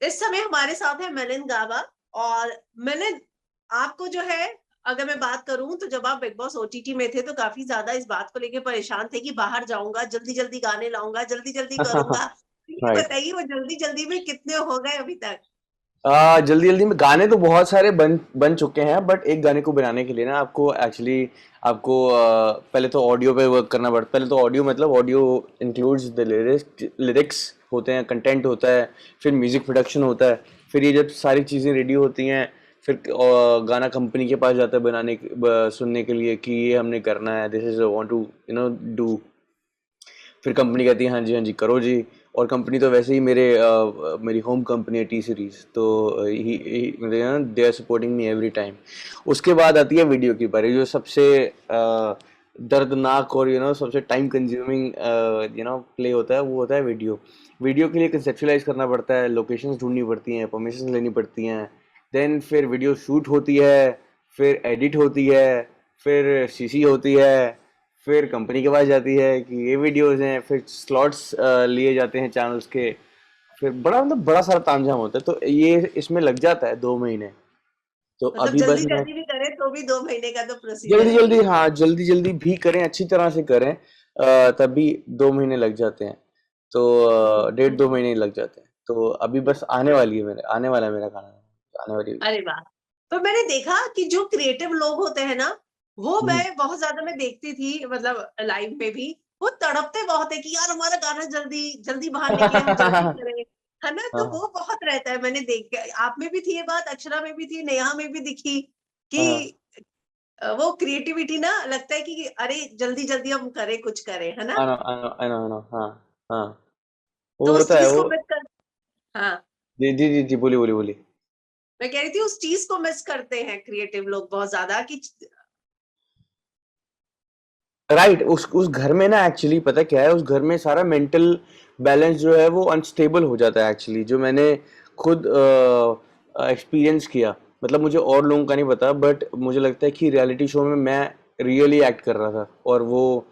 इस समय हमारे साथ है मिलिंद गाबा। और मिलिंद, आपको जो है, अगर मैं बात करूं तो जब आप बिग बॉस ओटीटी में थे तो काफी ज्यादा इस बात को लेके परेशान थे कि बाहर जाऊंगा, जल्दी जल्दी गाने लाऊंगा, जल्दी जल्दी करूंगा। तो ये राइट। बताइए, वो जल्दी जल्दी में कितने हो गए अभी तक? जल्दी जल्दी में गाने तो बहुत सारे बन बन चुके हैं, बट एक गाने को बनाने के लिए ना आपको एक्चुअली आपको पहले तो ऑडियो पे वर्क करना पड़ता है। पहले तो ऑडियो मतलब ऑडियो इंक्लूड्स द लिरिक्स होते हैं, कंटेंट होता है, फिर म्यूजिक प्रोडक्शन होता है। फिर ये जब सारी चीज़ें रेडी होती हैं, फिर गाना कंपनी के पास जाता है सुनने के लिए कि ये हमने करना है, this is want to do. फिर कंपनी कहती है हाँ जी करो जी। और कंपनी तो वैसे ही मेरी होम कंपनी है टी सीरीज, तो they are supporting me every time. उसके बाद आती है वीडियो की बारी, जो सबसे दर्दनाक और सबसे टाइम कंज्यूमिंग प्ले होता है, वो होता है वीडियो। वीडियो के लिए कंसेप्चुलाइज करना पड़ता है, लोकेशंस ढूंढनी पड़ती हैं, परमिशन लेनी पड़ती हैं। देन फिर वीडियो शूट होती है, फिर एडिट होती है, फिर सीसी होती है, फिर कंपनी के पास जाती है कि ये वीडियोस हैं, फिर स्लॉट्स लिए जाते हैं चैनल्स के। फिर बड़ा सारा तामझाम होता है, तो ये इसमें लग जाता है 2 महीने। तो मतलब अभी बस जल्दी मैं जल्दी भी करें तो भी 2 महीने का तो प्रोसीजर जल्दी है जल्दी, ये। हाँ जल्दी जल्दी भी करें, अच्छी तरह से करें, तभी 2 महीने लग जाते हैं। तो 1.5-2 महीने लग जाते हैं। तो अभी बस आने वाला है मेरा खाना, आने वाली। अरे वाह! तो मैंने देखा कि जो क्रिएटिव लोग होते हैं ना, वो हम्म। मैं बहुत ज़्यादा मैं देखती थी, मतलब लाइव में भी, वो तड़पते बहुत है कि यार हमारा गाना जल्दी, जल्दी बाहर निकले, हम जल्दी करें, है ना? तो हाँ वो बहुत रहता है, मैंने देख के आप में भी थी ये बात, अक्षरा में भी थी, नेहा में भी दिखी कि हाँ। वो क्रिएटिविटी ना लगता है कि अरे जल्दी-जल्दी हम करें, कुछ करें, है ना? आई नो हाँ। हाँ, तो वो उस होता है चीज़ वो। को मिस कर। हाँ, जी जी जी जी, बोलिए बोलिए बोलिए। मैं कह रही थी उस चीज़ को मिस करते हैं क्रिएटिव लोग बहुत ज़्यादा कि राइट, उस घर में ना एक्चुअली पता क्या है, उस घर में सारा मेंटल बैलेंस जो है वो अनस्टेबल हो जाता है एक्चुअली, जो मैंने खुद एक्सपीरियंस किया। मतलब मुझे और लोगों का नहीं पता, बट मुझे लगता है कि रियलिटी शो में मैं रियली एक्ट कर रहा था, और वो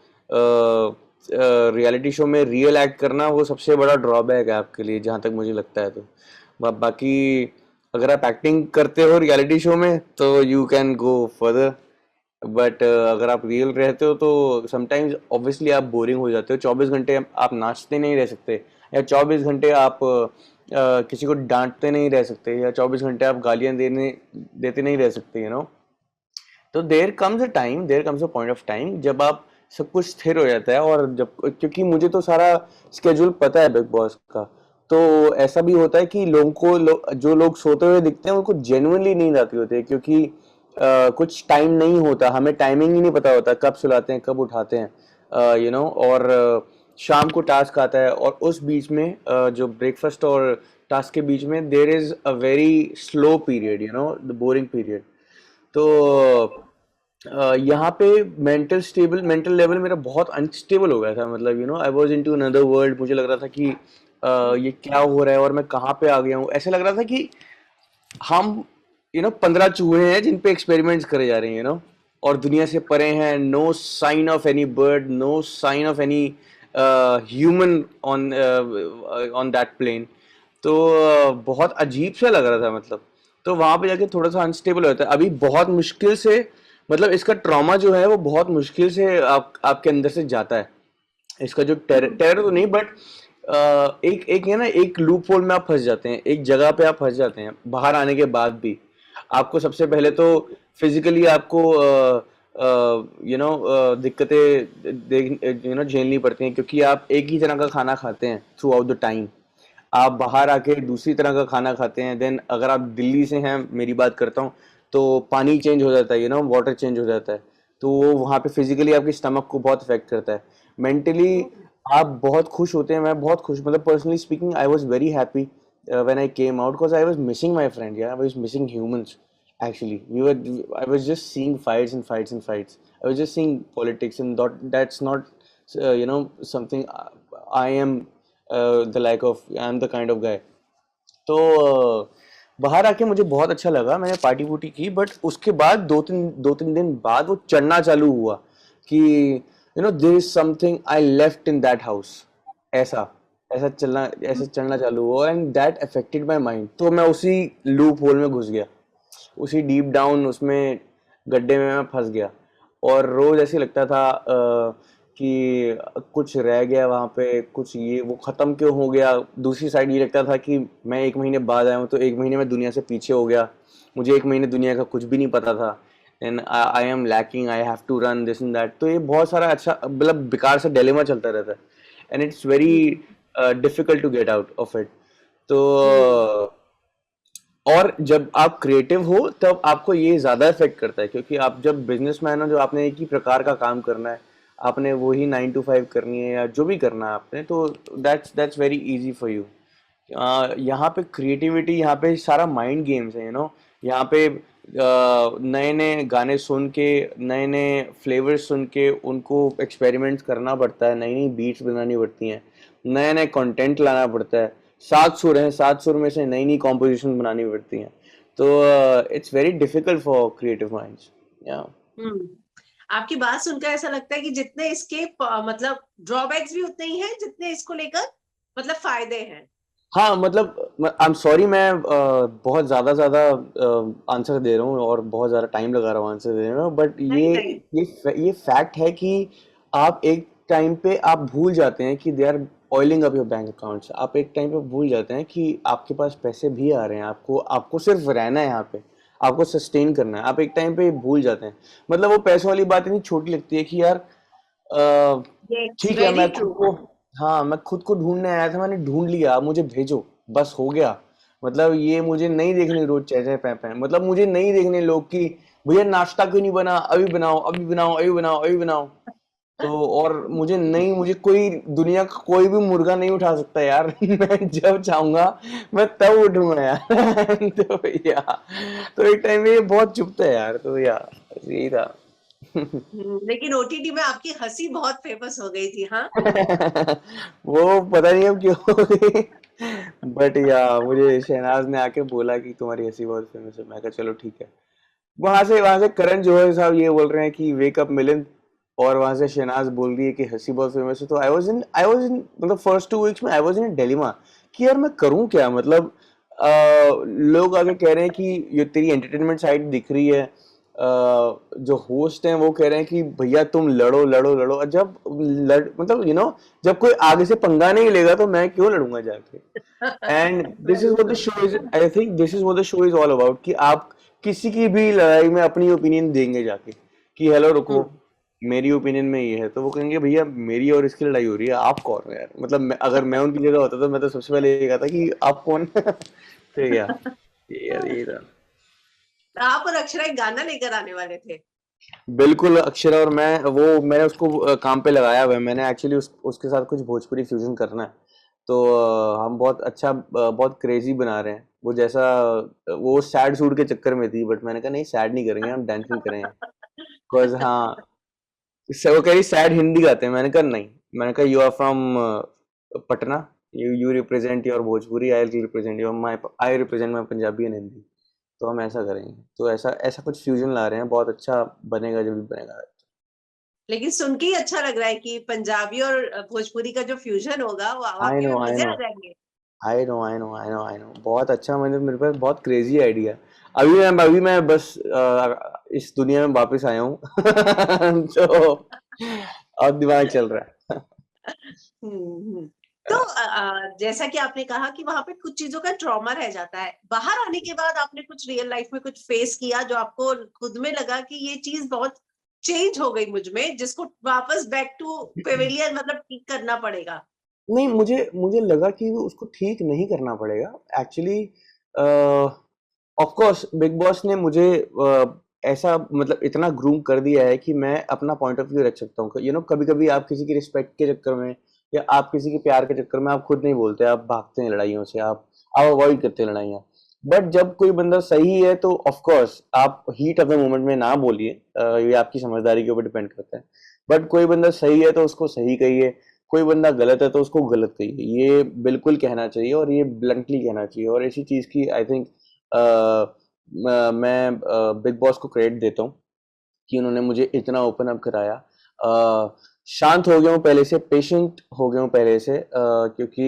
रियलिटी शो में रियल एक्ट करना वो सबसे बड़ा ड्रॉबैक है आपके लिए, जहाँ तक मुझे लगता है। तो बाकी अगर आप एक्टिंग करते हो रियलिटी शो में तो you can go further, but अगर आप रियल रहते हो तो समटाइम्स ऑब्वियसली आप बोरिंग हो जाते हो। 24 घंटे आप नाचते नहीं रह सकते, या 24 घंटे आप किसी को डांटते नहीं रह सकते, या 24 घंटे आप गालियां देने देते नहीं रह सकते, तो there comes a point of time जब आप सब कुछ स्थिर हो जाता है। और जब, क्योंकि मुझे तो सारा स्केड्यूल पता है बिग बॉस का, तो ऐसा भी होता है कि जो लोग सोते हुए दिखते हैं उनको जेन्युइनली नींद आती होती है, क्योंकि कुछ टाइम नहीं होता, हमें टाइमिंग ही नहीं पता होता कब सुलाते हैं कब उठाते हैं, और शाम को टास्क आता है, और उस बीच में जो ब्रेकफास्ट और टास्क के बीच में there is a very slow period, the boring period. तो यहाँ पे मेंटल लेवल मेरा बहुत अनस्टेबल हो गया था। मतलब I was into another world. मुझे लग रहा था कि ये क्या हो रहा है और मैं कहाँ पे आ गया हूँ। ऐसे लग रहा था कि हम 15 चूहे हैं जिन पे एक्सपेरिमेंट्स करे जा रहे हैं, और दुनिया से परे हैं। No sign of any bird, no sign of any human on on that plane. तो बहुत अजीब सा लग रहा था, मतलब। तो वहां पे जाके थोड़ा सा अनस्टेबल होता है। अभी बहुत मुश्किल से, मतलब इसका ट्रॉमा जो है वो बहुत मुश्किल से आपके अंदर से जाता है। इसका जो टेरर तो नहीं, बट एक एक है ना, एक लूप होल में आप फंस जाते हैं, एक जगह पे आप फंस जाते हैं। बाहर आने के बाद भी आपको सबसे पहले तो फिजिकली आपको दिक्कतें झेलनी पड़ती हैं, क्योंकि आप एक ही तरह का खाना खाते हैं थ्रू आउट द टाइम। आप बाहर आके दूसरी तरह का खाना खाते हैं। देन अगर आप दिल्ली से हैं, मेरी बात करता हूँ, तो पानी चेंज हो जाता है, वाटर चेंज हो जाता है। तो वो वहाँ पे फिजिकली आपके स्टमक को बहुत इफेक्ट करता है। मेंटली आप बहुत खुश होते हैं, मैं बहुत खुश, मतलब personally speaking I was very happy when I came out, because I was missing my friend, I was missing humans actually. I was just seeing fights and fights and fights. I was just seeing politics, and that's not something I am the like of, I'm the kind of guy. तो बाहर आके मुझे बहुत अच्छा लगा, मैंने party Ooty की, but उसके बाद दो तीन दिन बाद वो चढ़ना चालू हुआ कि there is something I left in that house, ऐसा। ऐसा चलना चालू हुआ, and that affected my mind. तो मैं उसी लूप होल में घुस गया, उसी डीप डाउन उसमें गड्ढे में मैं फंस गया। और रोज ऐसे लगता था कि कुछ रह गया वहां पे, कुछ ये वो खत्म क्यों हो गया। दूसरी साइड ये लगता था कि मैं 1 महीने बाद आया हूँ तो 1 महीने में दुनिया से पीछे हो गया, मुझे 1 महीने दुनिया का कुछ भी नहीं पता था, and I am lacking, I have to run this and that. तो ये बहुत सारा अच्छा मतलब बेकार सा डिलेमा चलता रहता है, and it's very hmm. Difficult to get out of it. तो हम्म। और जब आप क्रिएटिव हो तब आपको ये ज्यादा इफेक्ट करता है, क्योंकि आप जब बिजनेसमैन हो, जो आपने एक ही प्रकार का काम करना है, आपने वही 9 to 5 करनी है या जो भी करना है आपने, तो that's very easy for you. यहाँ पे क्रिएटिविटी, यहाँ पे सारा माइंड गेम्स है, यहाँ पे नए नए गाने सुन के, नए नए फ्लेवर्स सुन के उनको एक्सपेरिमेंट्स करना पड़ता है, नई नई बीट्स बनानी पड़ती हैं, नए नए कंटेंट लाना पड़ता है। 7 सुर हैं, 7 सुर में से नई नई कॉम्पोजिशन बनानी पड़ती हैं। तो it's very difficult for creative minds. या हम्म। आपकी बात सुनकर ऐसा लगता है कि जितने इसके मतलब ड्रॉबैक्स भी उतने ही हैं जितने इसको लेकर मतलब फायदे हैं। हाँ, मतलब आई एम सॉरी, मैं बहुत ज़्यादा ज़्यादा आंसर दे रहा हूँ और बहुत ज़्यादा टाइम लगा रहा हूँ आंसर देने में, बट नहीं नहीं। ये फैक्ट है कि आप एक टाइम पे आप भूल जाते हैं कि they are oiling up your bank accounts. आप एक टाइम पे भूल जाते हैं कि आपके पास पैसे भी आ रहे हैं, आपको आपको सिर्फ रहना है यहाँ पे, आपको सस्टेन करना है। आप एक टाइम पे भूल जाते हैं। मतलब वो पैसों वाली बात इतनी छोटी लगती है कि यार यस ठीक है, वेरी मैं ट्रू। खुद को, हाँ मैं खुद को ढूंढने आया था, मैंने ढूंढ लिया, आप मुझे भेजो, बस हो गया। मतलब ये मुझे नहीं देखने रोज चह चह पै पै, मतलब मुझे नहीं देखने लोग कि भैया नाश्ता क्यों नहीं बना, अभी बनाओ अभी बनाओ अभी बनाओ अभी बनाओ। तो और मुझे नहीं, मुझे कोई दुनिया का कोई भी मुर्गा नहीं उठा सकता यार। मैं जब चाहूंगा मैं तब उठूंगा यार। तो या तो एक टाइम में ये बहुत चुभता है यार, तो या यही था। लेकिन ओटीटी में आपकी हंसी बहुत फेमस हो गई थी हाँ। वो पता नहीं अब क्यों हो गई, बट या मुझे शहनाज ने आके बोला कि तुम्हारी हंसी बहुत फेमस है। मैं कहा चलो ठीक है। वहां से करण जौहर साहब ये बोल रहे हैं कि वेक अप मिलिंद, और वहां से शहनाज बोल रही है कि हंसी बहुत फेमस है। तो आई वाज इन मतलब फर्स्ट 2 वीक्स में आई वाज इन डिलेमा कि यार मैं करूं क्या। मतलब लोग आगे कह रहे हैं कि ये तेरी एंटरटेनमेंट साइड दिख रही है, जो होस्ट हैं वो कह रहे हैं कि भैया तुम लड़ो लड़ो लड़ो। और जब मतलब जब कोई आगे से पंगा नहीं लेगा तो मैं क्यों लड़ूंगा जाके। And this is very what the true. Show is, I think this is what the show is all about, कि आप किसी की भी लड़ाई में अपनी ओपिनियन देंगे जाके कि हेलो रुको, हम्म। मेरी ओपिनियन में ये है, तो वो कहेंगे भैया मेरी और इसकी लड़ाई हो रही है, आप कौन हो यार। मतलब अगर मैं उनकी जगह होता तो मैं तो सबसे पहले ये कहता कि आप कौन। तो या ये था। आप और अक्षरा एक गाना लेकर आने वाले थे। बिल्कुल, अक्षरा और मैं, वो मैंने उसको काम पे लगाया हुआ है। मैंने एक्चुअली उसके साथ कुछ भोजपुरी फ्यूजन करना है। तो हम बहुत अच्छा बहुत क्रेजी बना रहे हैं। वो जैसा वो सैड सूट के चक्कर में थी, बट मैंने कहा नहीं सैड नहीं करेंगे, हम डांसिंग करेंगे। बिकॉज हाँ, वो कह रही सैड हिंदी गाते हैं। मैंने कहा नहीं, मैंने कहा you are from Patna, you represent your Bhojpuri, I represent your my, I represent my Punjabi and Hindi. तो हम ऐसा करेंगे। तो ऐसा ऐसा कुछ फ्यूजन ला रहे हैं, बहुत अच्छा बनेगा जब भी बनेगा। लेकिन सुन के ही अच्छा लग रहा है कि पंजाबी और भोजपुरी का जो फ्यूजन होगा वो आई वाकई नो में आई मजे नो आ जाएंगे। आई नो बहुत अच्छा, मतलब मेरे पास बहुत क्रेजी आइडिया। अभी मैं बस इस दुनिया में वापस आया हूँ। तो अब दिमाग चल रहा है। हम्म। तो जैसा कि आपने कहा कि वहां पे कुछ चीजों का ट्रॉमा रह जाता है, बाहर आने के बाद आपने कुछ रियल लाइफ में कुछ फेस किया जो आपको खुद में लगा कि ये चीज बहुत चेंज हो गई मुझ में, जिसको वापस बैक टू पेविलियन मतलब ठीक करना पड़ेगा। नहीं, मुझे मुझे लगा कि वो उसको ठीक नहीं करना पड़ेगा actually. Of course big boss ने मुझे ऐसा मतलब इतना ग्रूम कर दिया है कि मैं अपना पॉइंट ऑफ व्यू रख सकता हूँ। कभी कभी आप किसी की रिस्पेक्ट के चक्कर में या आप किसी के प्यार के चक्कर में आप खुद नहीं बोलते, आप भागते हैं लड़ाइयों से, आप अवॉइड करते हैं लड़ाइयाँ। बट जब कोई बंदा सही है तो ऑफ कोर्स आप हीट ऑफ द मोमेंट में ना बोलिए, ये आपकी समझदारी के ऊपर डिपेंड करता है। बट कोई बंदा सही है तो उसको सही कहिए, कोई बंदा गलत है तो उसको गलत कहिए, ये बिल्कुल कहना चाहिए और ये ब्लंटली कहना चाहिए। और इसी चीज की आई थिंक मैं बिग बॉस को क्रेडिट देता हूँ कि उन्होंने मुझे इतना ओपन अप कराया। शांत हो गया हूँ पहले से, पेशेंट हो गया हूँ पहले से, क्योंकि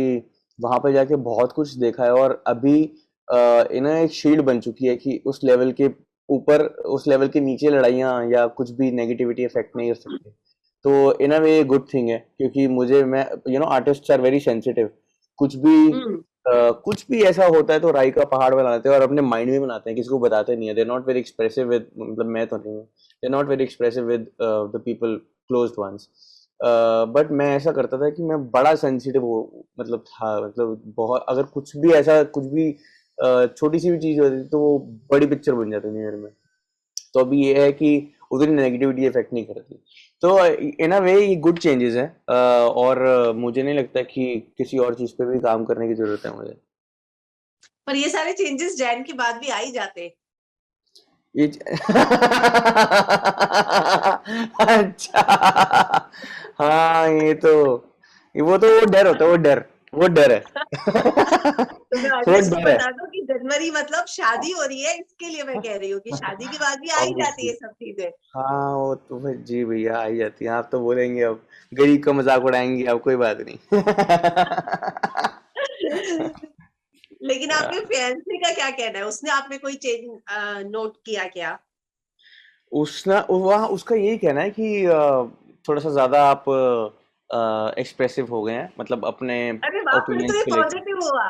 वहां पे जाके बहुत कुछ देखा है और अभी इन्हें एक शील्ड बन चुकी है कि उस लेवल के ऊपर, उस लेवल के नीचे लड़ाइयाँ या कुछ भी नेगेटिविटी इफेक्ट नहीं कर सकते। तो इन अ वे गुड थिंग है, क्योंकि मुझे मैं आर्टिस्ट आर वेरी सेंसिटिव। कुछ भी हम्म। कुछ भी ऐसा होता है तो राई का पहाड़ बनाते हैं और अपने माइंड में बनाते हैं, किसी को बताते नहीं है। They not very expressive with, मतलब मैं तो नहीं हूँ, they not very expressive with the people closed ones. But मैं ऐसा करता था कि मैं बड़ा सेंसिटिव हो, मतलब था, मतलब बहुत, अगर कुछ भी ऐसा, कुछ भी छोटी सी भी चीज होती थी तो वो बड़ी पिक्चर बन जाती थी मेरे में। तो अभी ये है कि उतनी नेगेटिविटी इफेक्ट नहीं करती। तो इन अ वे ये गुड चेंजेस है, और मुझे नहीं लगता कि किसी और चीज पे भी काम करने की जरूरत है मुझे। पर ये सारे चेंजेस जैन के बाद भी आ ही जाते। ये अच्छा, हाँ ये तो, वो तो वो डर होता है, वो डर, वो डर है। तो मैं वो ऑडियंस को डर है, बता दूं कि जनवरी मतलब शादी हो रही है, इसके लिए मैं कह रही हूँ कि शादी के बाद भी आ ही जाती है ऑब्वियसली। ये सब चीजें। हाँ वो तो भाई जी भैया आ ही जाती है। आप तो बोलेंगे अब, गरीब का मजाक उड़ाएंगे, अब कोई बात नहीं। लेकिन आपके फियांसे का क्या कहना है? उसने आप में कोई चेंज नोट किया क्या? वहाँ उसका यही कहना है कि थोड़ा सा ज्यादा आप एक्सप्रेसिव हो गए हैं, मतलब अपने अरे वाह, फिर तो ओपिनियंस ये को लेके। पॉजिटिव हुआ।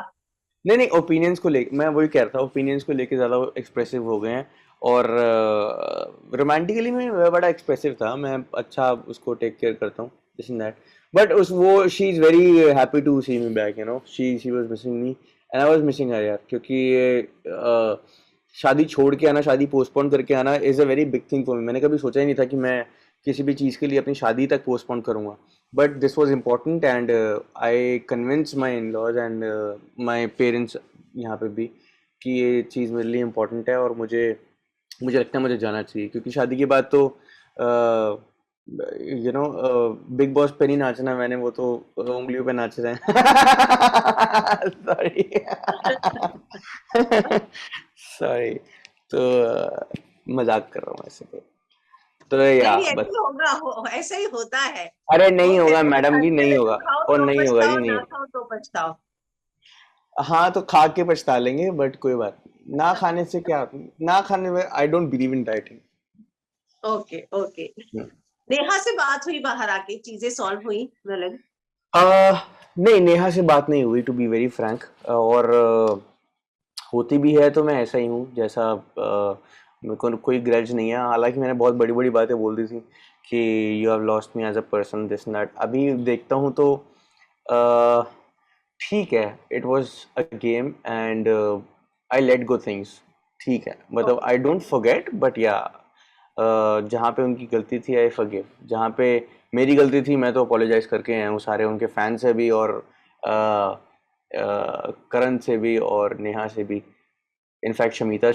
नहीं नहीं, ओपिनियंस को लेके मैं वही कह रहा था, ओपिनियंस को लेके ज्यादा एक्सप्रेसिव हो गए हैं। और रोमांटिकली मैं बड़ा एक्सप्रेसिव था, मैं अच्छा उसको टेक केयर करता हूँ, दिस एंड दैट। बट उस वो she is very happy to see me back, she was missing me and I was missing her यार, क्योंकि शादी छोड़ के आना, शादी पोस्टपोन करके आना is a very big thing for me. मैंने कभी सोचा ही नहीं था कि मैं किसी भी चीज़ के लिए अपनी शादी तक पोस्टपोन करूंगा। But this was important and I convince my in laws and my parents यहाँ पे भी कि ये चीज़ मेरे लिए इम्पोर्टेंट है, और मुझे मुझे लगता है मुझे जाना चाहिए, क्योंकि शादी के बाद तो बिग बॉस पे नहीं नाचना मैंने, वो तो उंगलियों पे नाच रहे हैं। सॉरी। सॉरी। तो मजाक कर रहा हूँ ऐसे तो नहीं या नहीं, ऐसे बस। ही होगा, ऐसा ही होता है। अरे वो नहीं होगा कहते हैं मैडम जी, हंसते नहीं रहे होगा, तो खाओ और तो नहीं होगा जी, पछताओ, नहीं ना होगा। खाओ तो पछताओ। हाँ तो खा के पछता लेंगे, बट कोई बात नहीं, ना खाने से क्या, ना खाने में I don't believe in dieting. Okay okay. Neha से बात हुई बाहर आके, चीजें सॉल्व हुई मिलन? नहीं, नेहा से बात नहीं हुई, टू बी वेरी फ्रैंक। और होती भी है तो मैं ऐसा ही हूँ जैसा, मेरे को कोई ग्रज नहीं है। हालांकि मैंने बहुत बड़ी बड़ी बातें बोल दी थी कि you have lost me as a person, this that. अभी देखता हूँ तो अ, ठीक है, it was a game and I let go things. ठीक है, मतलब okay. I don't forget, but या जहाँ पे उनकी गलती थी आई फॉरगिव, जहाँ पे मेरी गलती थी मैं तो अपोलोजाइज करके आया हूँ सारे उनके फैन से भी, और करण से भी, और नेहा से भी, इनफैक्ट शमिता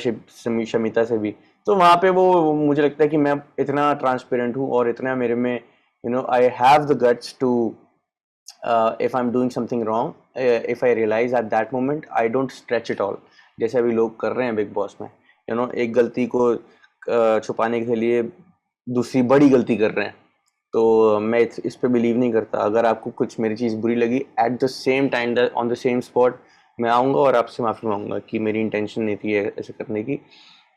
से भी। तो वहाँ पे वो मुझे लगता है कि मैं इतना ट्रांसपेरेंट हूँ और इतना मेरे में, I have the guts to, if I'm doing something wrong, if I realize at that moment, I don't stretch it all, जैसे अभी लोग कर रहे हैं बिग बॉस में। एक गलती को छुपाने के लिए दूसरी बड़ी गलती कर रहे हैं। तो मैं इस पे बिलीव नहीं करता। अगर आपको कुछ मेरी चीज़ बुरी लगी, at the same time on the same spot मैं आऊँगा और आपसे माफ़ी मांगूंगा कि मेरी इंटेंशन नहीं थी ऐसे करने की,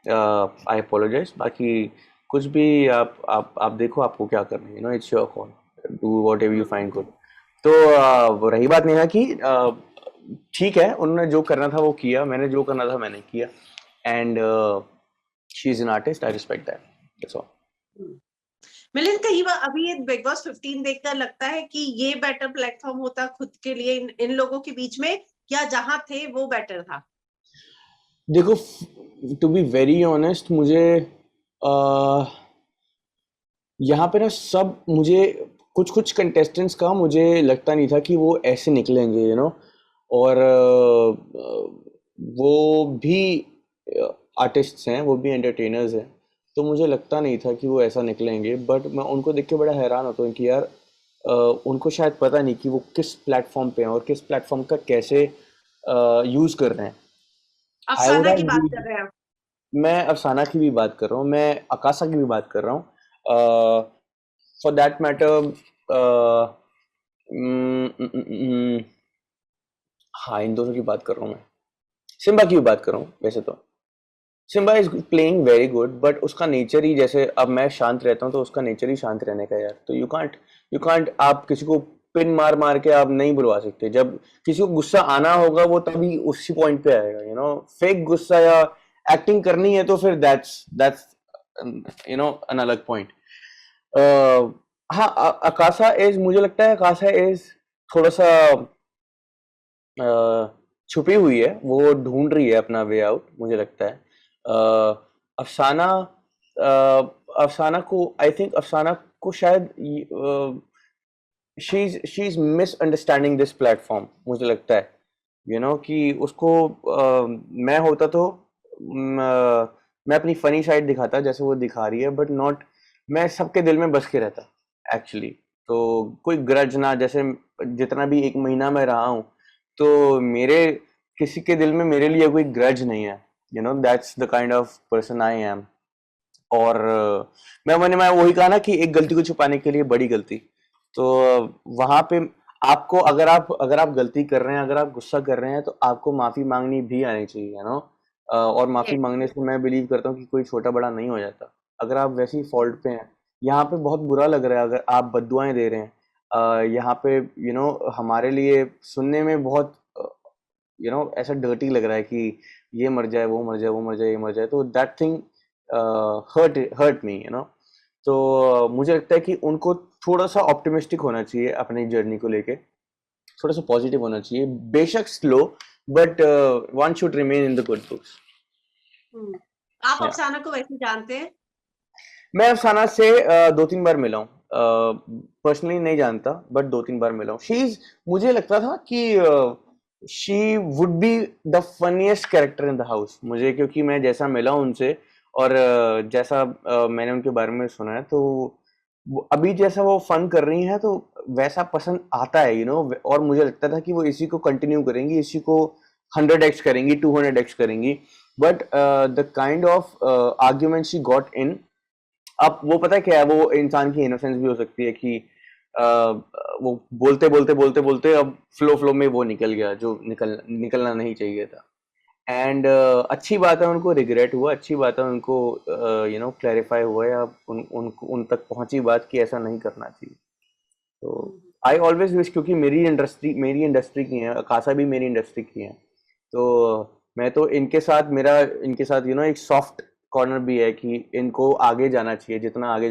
आई अपोलोजाइज। बाकी कुछ भी आप देखो आपको क्या करना है, it's your call, do what ever you find good. तो रही बात नेहा की, ठीक है, उन्होंने जो करना था वो किया, मैंने जो करना था मैंने किया, and she is an artist, I respect that, that's all. Milan, कई बार अभी ये बिग बॉस 15 देखकर लगता है कि ये बेटर प्लेटफॉर्म होता खुद के लिए इन लोगों के बीच में, या जहां थे वो बेटर था? देखो, टू बी वेरी ऑनेस्ट, मुझे uh, यहाँ पे ना सब मुझे, कुछ कुछ कंटेस्टेंट्स का मुझे लगता नहीं था कि वो ऐसे निकलेंगे, और वो भी आर्टिस्ट्स हैं, वो भी एंटरटेनर्स हैं। तो मुझे लगता नहीं था कि वो ऐसा निकलेंगे, बट मैं उनको देख के बड़ा हैरान होता हूँ कि यार, उनको शायद पता नहीं कि वो किस प्लेटफॉर्म पे हैं और किस प्लेटफॉर्म का कैसे यूज़ कर रहे हैं। आई वुड अफसाना की बात हैव, कर रहे हैं आप? मैं अफसाना की भी बात कर रहा हूँ, मैं अकाशा की भी बात कर रहा हूँ, फॉर दैट मैटर हाँ, इन दोनों की बात कर रहा हूँ मैं। सिम्बा की भी बात कर रहा हूँ वैसे तो। Simba is playing very good, but उसका नेचर ही, जैसे अब मैं शांत रहता हूँ तो उसका नेचर ही शांत रहने का यार। तो यू कांट आप किसी को पिन मार मार के आप नहीं बुलवा सकते। जब किसी को गुस्सा आना होगा वो तभी उसी पॉइंट पे आएगा, फेक गुस्सा या एक्टिंग करनी है तो फिर दैट्स अन अलग पॉइंट। हाँ, अकाशा इज, मुझे लगता है अकाशा इज थोड़ा सा छुपी हुई है, वो ढूंढ रही है अपना वे आउट, मुझे लगता है। अफसाना, अफसाना को, आई थिंक अफसाना को शायद she is misunderstanding this platform, मुझे लगता है। कि उसको मैं होता तो मैं अपनी फनी साइड दिखाता जैसे वो दिखा रही है, बट नॉट, मैं सबके दिल में बस के रहता एक्चुअली। तो कोई ग्रज ना, जैसे जितना भी 1 महीना में रहा हूँ, तो मेरे किसी के दिल में मेरे लिए कोई ग्रज नहीं है। That's the kind of person I am. और मैं वही कहा ना कि एक गलती को छुपाने के लिए बड़ी गलती। तो वहां पे आपको, अगर आप गलती कर रहे हैं, अगर आप गुस्सा कर रहे हैं, तो आपको माफी मांगनी भी आनी चाहिए, और माफी Yes. मांगने से मैं बिलीव करता हूँ कि कोई छोटा बड़ा नहीं हो जाता। अगर आप वैसे ही फॉल्ट पे हैं, यहाँ पे बहुत बुरा लग रहा है अगर आप बद्दुआएं दे रहे हैं, यहाँ पे हमारे लिए सुनने में बहुत ऐसा डर्टी लग रहा है कि ये मर जाए, वो मर जाए, वो मर जाए, ये मर जाए, तो दैट थिंग हर्ट मी, तो मुझे लगता है कि उनको थोड़ा सा ऑप्टिमिस्टिक होना चाहिए अपनी जर्नी को लेके, थोड़ा सा पॉजिटिव होना चाहिए, बेशक slow, but one should remain in the good books. Hmm. आप या अफसाना को वैसे जानते हैं? मैं अफसाना से 2-3 बार मिला हूँ, पर्सनली नहीं जानता, बट 2-3 बार मिला हूँ। मुझे लगता था कि she would be the funniest character in the house मुझे, क्योंकि मैं जैसा मिला हूँ उनसे, और जैसा मैंने उनके बारे में सुना है, तो अभी जैसा वो फन कर रही हैं तो वैसा पसंद आता है, और मुझे लगता था कि वो इसी को कंटिन्यू करेंगी, इसी को 100x करेंगी, 200x करेंगी, but the kind of argument she got in, अब वो पता है क्या है, वो इंसान की इनोसेंस भी हो सकती है कि वो बोलते बोलते बोलते बोलते अब फ्लो में वो निकल गया जो निकलना नहीं चाहिए था। एंड अच्छी बात है उनको रिग्रेट हुआ, अच्छी बात है उनको क्लैरिफाई हुआ, या उन तक पहुंची बात कि ऐसा नहीं करना चाहिए। तो हम्म। आई ऑलवेज विश, क्योंकि मेरी इंडस्ट्री की है, खासा भी मेरी इंडस्ट्री की है, तो मैं तो इनके साथ एक सॉफ्ट कॉर्नर भी है कि इनको आगे जाना चाहिए, जितना आगे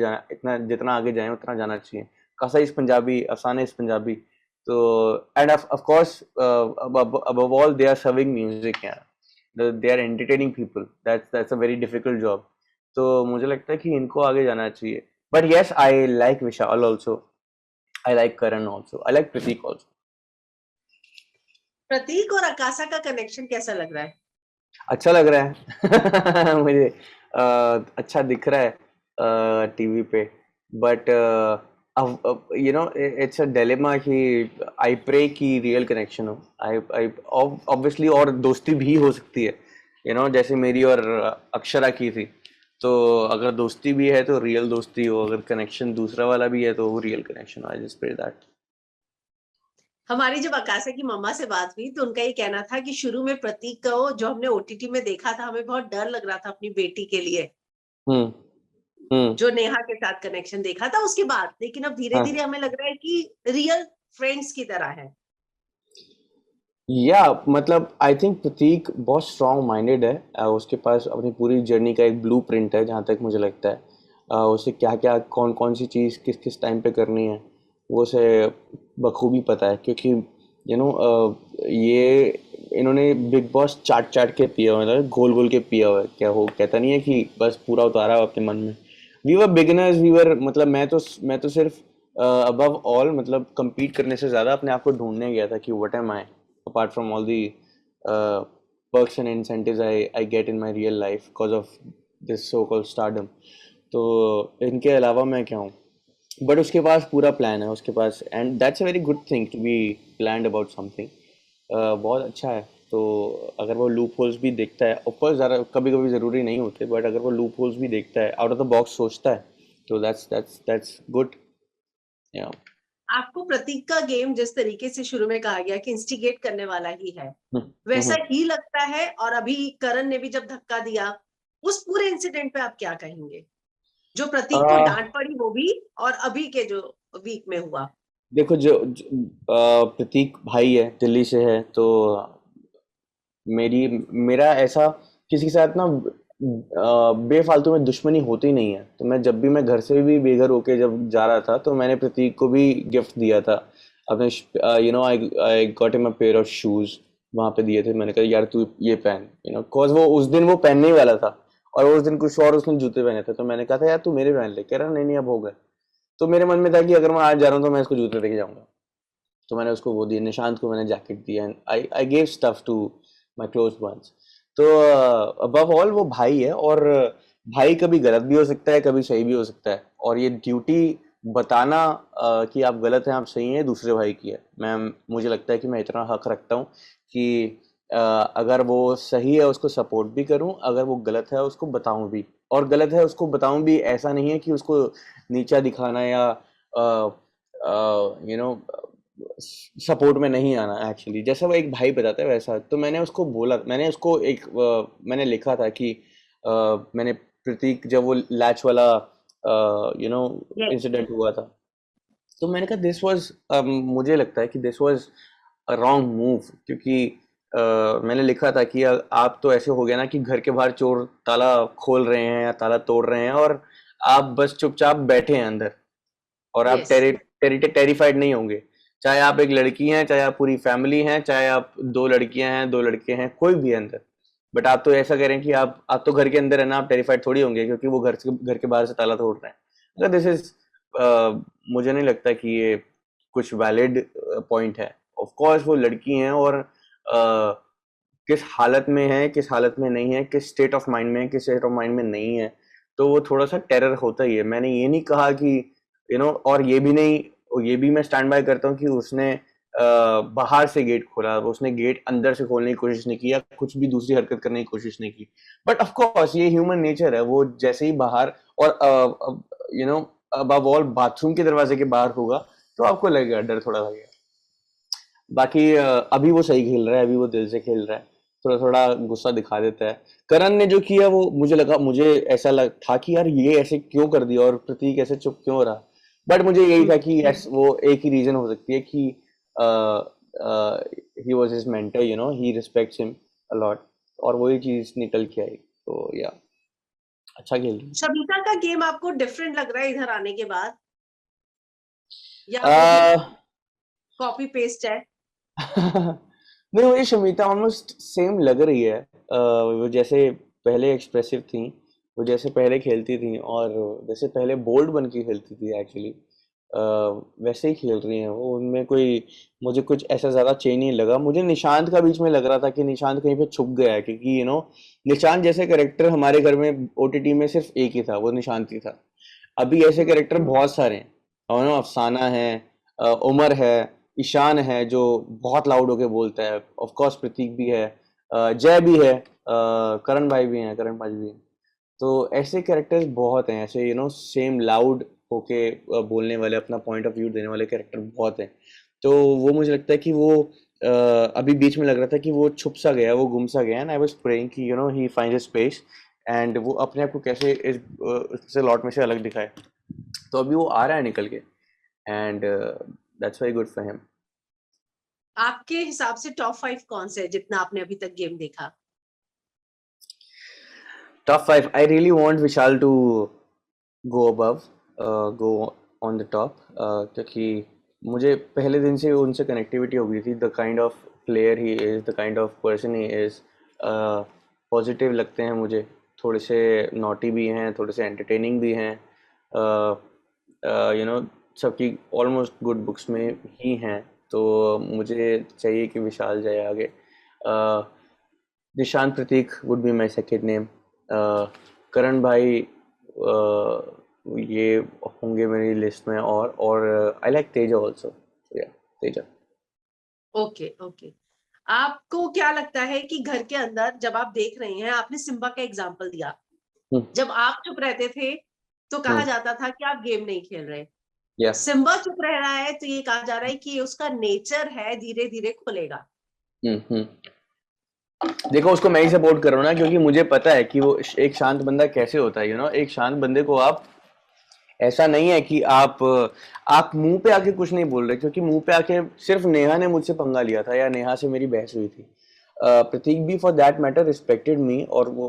जाए उतना जाना चाहिए। खासा इस पंजाबी, अफसाने इस पंजाबी, तो end of course above all they are serving music, yeah, they are entertaining people, that's a very difficult job। तो मुझे लगता है कि इनको आगे जाना चाहिए, but yes, I like Vishal also, I like Karan also, I like Pratik also। प्रतीक और अकाशा का कनेक्शन कैसा लग रहा है? अच्छा लग रहा है मुझे, अच्छा दिख रहा है टीवी पे, बट इट्स अ डिलेमा कि आई प्रे कि रियल कनेक्शन हो, आई आई ऑब्वियसली, और दोस्ती भी हो सकती है, जैसे मेरी और अक्षरा की थी। तो अगर दोस्ती भी है तो रियल दोस्ती हो, अगर कनेक्शन दूसरा वाला भी है तो वो रियल कनेक्शन हो। I just pray that. हमारी जब अकाशा की मम्मा से बात हुई तो उनका ये कहना था कि शुरू में प्रतीक को जो हमने ओटीटी में देखा था, हमें बहुत डर लग रहा था अपनी बेटी के लिए, हम्म। हम्म। जो नेहा के साथ कनेक्शन देखा था उसके बाद, लेकिन अब धीरे धीरे हाँ, हमें लग रहा है कि रियल फ्रेंड्स की तरह है। या मतलब आई थिंक प्रतीक बहुत स्ट्रांग माइंडेड है, उसके पास अपनी पूरी जर्नी का एक ब्लू प्रिंट है, जहाँ तक मुझे लगता है। उसे क्या क्या, कौन कौन सी चीज़ किस किस टाइम पे करनी है, वो उसे बखूबी पता है, क्योंकि ये इन्होंने बिग बॉस चाट चाट के पिया हुआ है, मतलब घोल घोल के पिया हुआ है, क्या हो कहता नहीं है कि बस पूरा उतारा हो अपने मन में। वी वर बिगिनर्स, मतलब मैं तो सिर्फ अबव ऑल, मतलब compete करने से ज़्यादा अपने आप को ढूंढने गया था कि what am I, apart from all the perks and incentives I get in my real life because of this so-called stardom। तो इनके अलावा मैं क्या हूँ, बट उसके पास पूरा प्लान है उसके पास, and that's a very good thing to be planned about something. बहुत अच्छा है। तो अगर वो लूप होल्स भी देखता है, ऑफकोर्स ज़रा कभी कभी ज़रूरी नहीं होते, बट अगर वो लूप होल्स भी देखता है, आउट ऑफ द बॉक्स सोचता है, तो दैट्स गुड। या आपको प्रतीक का गेम जिस तरीके से शुरू में कहा गया कि इंस्टिगेट करने वाला ही है, हम्म, वैसा हम्म। ही लगता है? और अभी करण ने भी जब धक्का दिया, उस पूरे इंसिडेंट पे आप क्या कहेंगे? जो प्रतीक को आ, डांट पड़ी वो भी, और अभी के जो वीक में हुआ। देखो प्रतीक भाई है, दिल्ली से है, तो मेरी मेरा ऐसा किसी के साथ ना बेफालतू में दुश्मनी होती नहीं है। तो मैं जब भी मैं घर से भी बेघर होके जब जा रहा था तो मैंने प्रतीक को भी गिफ्ट दिया था अपने, I got him a pair of shoes, वहां पे दिए थे। मैंने कहा यार तू ये पहन, कॉज वो उस दिन वो पहनने ही वाला था, और उस दिन कुछ और उसने जूते पहने थे, तो मैंने कहा था यार तू मेरे पहन ले। कह रहा नहीं नहीं अब हो गए। तो मेरे मन में था कि अगर मैं आज जा रहा हूँ तो मैं इसको जूते देके जाऊंगा, तो मैंने उसको वो दिया। निशांत को मैंने जैकेट दिया, and I gave stuff to my close ones. तो अबव ऑल वो भाई है, और भाई कभी गलत भी हो सकता है, कभी सही भी हो सकता है, और ये ड्यूटी बताना कि आप गलत हैं आप सही हैं दूसरे भाई की है। मुझे लगता है कि मैं इतना हक रखता हूँ कि अगर वो सही है उसको सपोर्ट भी करूं, अगर वो गलत है उसको बताऊं भी, और गलत है उसको बताऊं भी। ऐसा नहीं है कि उसको नीचा दिखाना या यू नो सपोर्ट में नहीं आना। एक्चुअली जैसा वो एक भाई बताता है वैसा, तो मैंने उसको बोला, मैंने उसको मैंने लिखा था कि मैंने प्रतीक जब वो लैच वाला यस। इंसिडेंट हुआ था, तो मैंने कहा दिस वाज, मुझे लगता है कि this was a wrong move, क्योंकि मैंने लिखा था कि आप तो ऐसे हो गया ना कि घर के बाहर चोर ताला खोल रहे हैं या ताला तोड़ रहे हैं, और आप बस चुपचाप बैठे हैं अंदर, और आप यस। टेरिफाइड नहीं होंगे। चाहे आप एक लड़की हैं, चाहे आप पूरी फैमिली हैं, चाहे आप दो लड़कियां हैं, दो लड़के हैं, कोई भी है अंदर, बट आप तो ऐसा करें कि आप तो घर के अंदर है ना, आप टेरिफाइड थोड़ी होंगे क्योंकि वो घर के बाहर से ताला तोड़ रहे हैं। अगर दिस इज, मुझे नहीं लगता कि ये कुछ वैलिड पॉइंट है। ऑफ कोर्स वो लड़की हैं, और किस हालत में है, किस हालत में नहीं है, किस स्टेट ऑफ माइंड में है, किस स्टेट ऑफ माइंड में नहीं है, तो वो थोड़ा सा टेरर होता ही है। मैंने ये नहीं कहा कि और ये भी नहीं, ये भी मैं स्टैंड बाय करता हूँ कि उसने बाहर से गेट खोला, उसने गेट अंदर से खोलने की कोशिश नहीं की, या कुछ भी दूसरी हरकत करने की कोशिश नहीं की। बट ऑफ कोर्स ये ह्यूमन नेचर है, वो जैसे ही बाहर, और अबव ऑल बाथरूम के दरवाजे के बाहर होगा, तो आपको लगेगा, डर थोड़ा लगेगा। बाकी अभी वो सही खेल रहा है, अभी वो दिल से खेल रहा है, थोड़ा थोड़ा गुस्सा दिखा देता है। करण ने जो किया वो मुझे ऐसा लग था कि यार ये ऐसे क्यों कर दिया, और प्रतीक ऐसे चुप क्यों रहा। बट मुझे यही था कि यस, वो एक ही रीजन हो सकती है कि he was his mentor, he respects him a lot, और वही चीज निकल के आई। तो या अच्छा खेल शबीता का गेम आपको डिफरेंट लग रहा है इधर आने के बाद, या वही रही। कॉपी पेस्ट है? नहीं, मुझे शमिता ऑलमोस्ट सेम लग रही है। वो जैसे पहले एक्सप्रेसिव थी, वो जैसे पहले खेलती थी, और जैसे पहले बोल्ड बन के खेलती थी एक्चुअली, वैसे ही खेल रही हैं वो। उनमें कोई, मुझे कुछ ऐसा ज़्यादा चेंज नहीं लगा। मुझे निशांत का बीच में लग रहा था कि निशांत कहीं पे छुप गया है, क्योंकि निशांत जैसे कैरेक्टर हमारे घर में ओटीटी में सिर्फ एक ही था, वो निशांत ही था। अभी ऐसे कैरेक्टर बहुत सारे हैं, अफसाना है, उमर है, ईशान है जो बहुत लाउड होके बोलता है, ऑफ कोर्स प्रतीक भी है, जय भी है, करण भाई भी हैं, करण भाई भी हैं। तो ऐसे कैरेक्टर्स बहुत हैं, ऐसे सेम लाउड होके बोलने वाले, अपना पॉइंट ऑफ व्यू देने वाले कैरेक्टर बहुत हैं। तो वो मुझे लगता है कि वो अभी बीच में लग रहा था कि वो छुप सा गया, वो गुम सा गया, एंड आई वाज प्रेइंग कि ही फाइंड हिज स्पेस, एंड वो अपने आप को कैसे इस लॉट में से अलग दिखाए। तो अभी वो आ रहा है निकल के, and that's very good for him. आपके हिसाब से टॉप 5 कौन से है जितना आपने अभी तक गेम देखा? Top 5, I really want Vishal to go above, go on the top, क्योंकि मुझे पहले दिन से उनसे कनेक्टिविटी हो गई थी। The kind of player he is, the kind of person he is, positive लगते हैं मुझे, थोड़े से नॉटी भी हैं, थोड़े से एंटरटेनिंग भी हैं, यू नो सबकी ऑलमोस्ट गुड बुक्स में ही हैं। तो मुझे चाहिए कि विशाल जाए आगे। Nishant Prateek would be my second name. Karan भाई ये होंगे मेरी लिस्ट में, और आई लाइक तेजा ऑल्सो, या तेजा। Okay, okay. आपको क्या लगता है कि घर के अंदर जब आप देख रहे हैं, आपने सिम्बा का एग्जांपल दिया, हम्म, जब आप चुप रहते थे तो कहा हम्म, जाता था कि आप गेम नहीं खेल रहे, या सिम्बा चुप रह रहा है तो ये कहा जा रहा है कि ये उसका नेचर है, धीरे धीरे खुलेगा। हम्म। देखो उसको मैं ही सपोर्ट कर रहा हूँ ना, क्योंकि मुझे पता है कि वो एक शांत बंदा कैसे होता है। यू नो, एक शांत बंदे को आप, ऐसा नहीं है कि आप मुंह पे आके कुछ नहीं बोल रहे, क्योंकि मुंह पे आके सिर्फ नेहा ने मुझसे पंगा लिया था या नेहा से मेरी बहस हुई थी। प्रतीक भी फॉर दैट मैटर रिस्पेक्टेड मी, और वो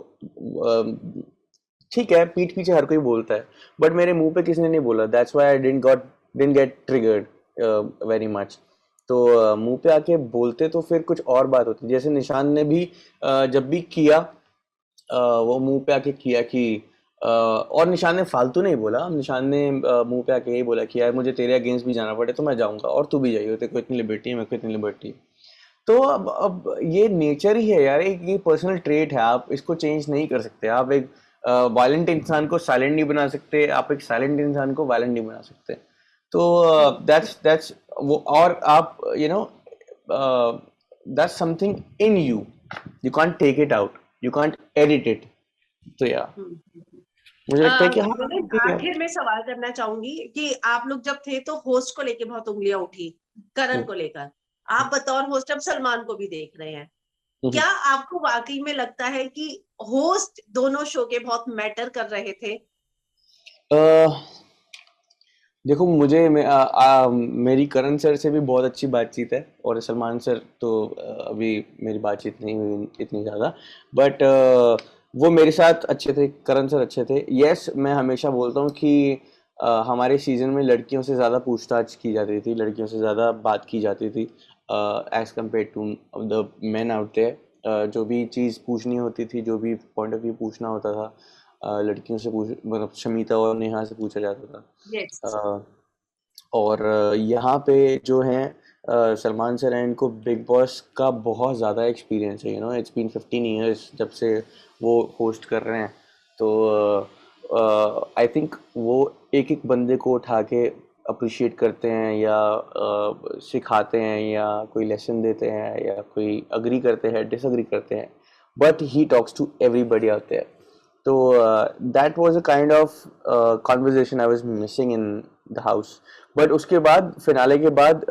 ठीक है, पीठ पीछे हर कोई बोलता है, बट मेरे मुंह पे किसी ने नहीं बोला। That's why I didn't get triggered very much. तो मुंह पे आके बोलते तो फिर कुछ और बात होती। जैसे निशान ने भी जब भी किया, वो मुंह पे आके किया कि और निशान ने फालतू नहीं बोला। निशान ने मुंह पे आके यही बोला कि यार मुझे तेरे अगेंस्ट भी जाना पड़े तो मैं जाऊंगा, और तू भी जाइए, तेरे को इतनी लिबर्टी है, मेरे को इतनी लिबर्टी है। तो अब ये नेचर ही है यार, एक ये पर्सनल ट्रेट है, आप इसको चेंज नहीं कर सकते। आप एक वायलेंट इंसान को साइलेंट नहीं बना सकते, आप एक साइलेंट इंसान को वायलेंट नहीं बना सकते। तो दैट्स वो, और आप you know that's something in you, you can't take it out, you can't edit it. तो या मुझे लगता है कि हाँ मैंने ठीक है। आखिर में सवाल करना चाहूंगी कि आप लोग जब थे तो होस्ट को लेके बहुत उंगलियां उठी, करण को लेकर। आप बतौर होस्ट अब सलमान को भी देख रहे हैं, क्या आपको वाकई में लगता है कि होस्ट दोनों शो के बहुत मैटर कर रहे थे? देखो मेरी करण सर से भी बहुत अच्छी बातचीत है, और सलमान सर तो अभी मेरी बातचीत नहीं हुई इतनी ज़्यादा, बट वो मेरे साथ अच्छे थे, करण सर अच्छे थे। यस, मैं हमेशा बोलता हूँ कि हमारे सीज़न में लड़कियों से ज़्यादा पूछताछ की जाती थी, लड़कियों से ज़्यादा बात की जाती थी as compare to the man out there. जो भी चीज़ पूछनी होती थी, जो भी पॉइंट ऑफ व्यू पूछना होता था, लड़कियों से मतलब शमीता और नेहा से पूछा जाता था। यस। और यहाँ पे जो हैं सलमान सर हैं, इनको बिग बॉस का बहुत ज़्यादा एक्सपीरियंस है। You know, it's been 15 years जब से वो होस्ट कर रहे हैं। तो आई थिंक वो एक एक बंदे को उठा के अप्रिशिएट करते हैं, या सिखाते हैं, या कोई लेसन देते हैं, या कोई अग्री करते हैं, डिसअग्री करते हैं, but he talks to everybody out there. तो that was a kind of conversation I was missing in the house. But उसके बाद, फिनाले के बाद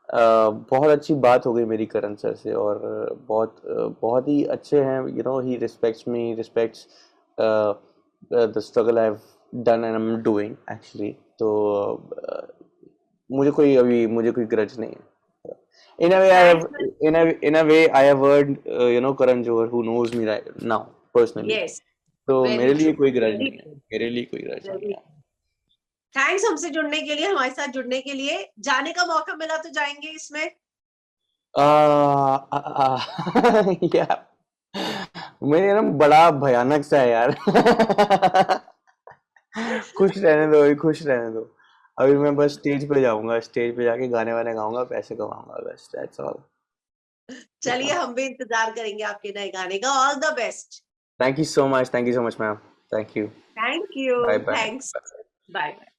बहुत अच्छी बात हो गई मेरी करण सर से, और बहुत ही अच्छे हैं। You know, he respects me, respects the struggle I have done and I am doing actually. तो uh, मुझे कोई ग्रज नहीं है। In a way, I have thanks. in a way I have earned Karan Johar, who knows me right now personally. Yes. तो very मेरे true. लिए कोई grudge very नहीं है, ट्रू। मेरे लिए कोई ग्रज नहीं वेरी। है। थैंक्स हमसे जुड़ने के लिए, हमारे साथ जुड़ने के लिए। जाने का मौका मिला तो जाएंगे इसमें? यार मेरे ना बड़ा भयानक सा है यार। खुश रहने दो, अभी खुश रहने दो। अभी मैं बस स्टेज पे जाऊंगा, स्टेज पे जाके गाने वाने गाऊंगा, पैसे कमाऊंगा, बस दैट्स ऑल। चलिए, हम भी इंतजार करेंगे आपके नए गाने का। All the best. Thank you so much, ma'am, thank you. Thank you. Bye bye. Thanks. Bye bye.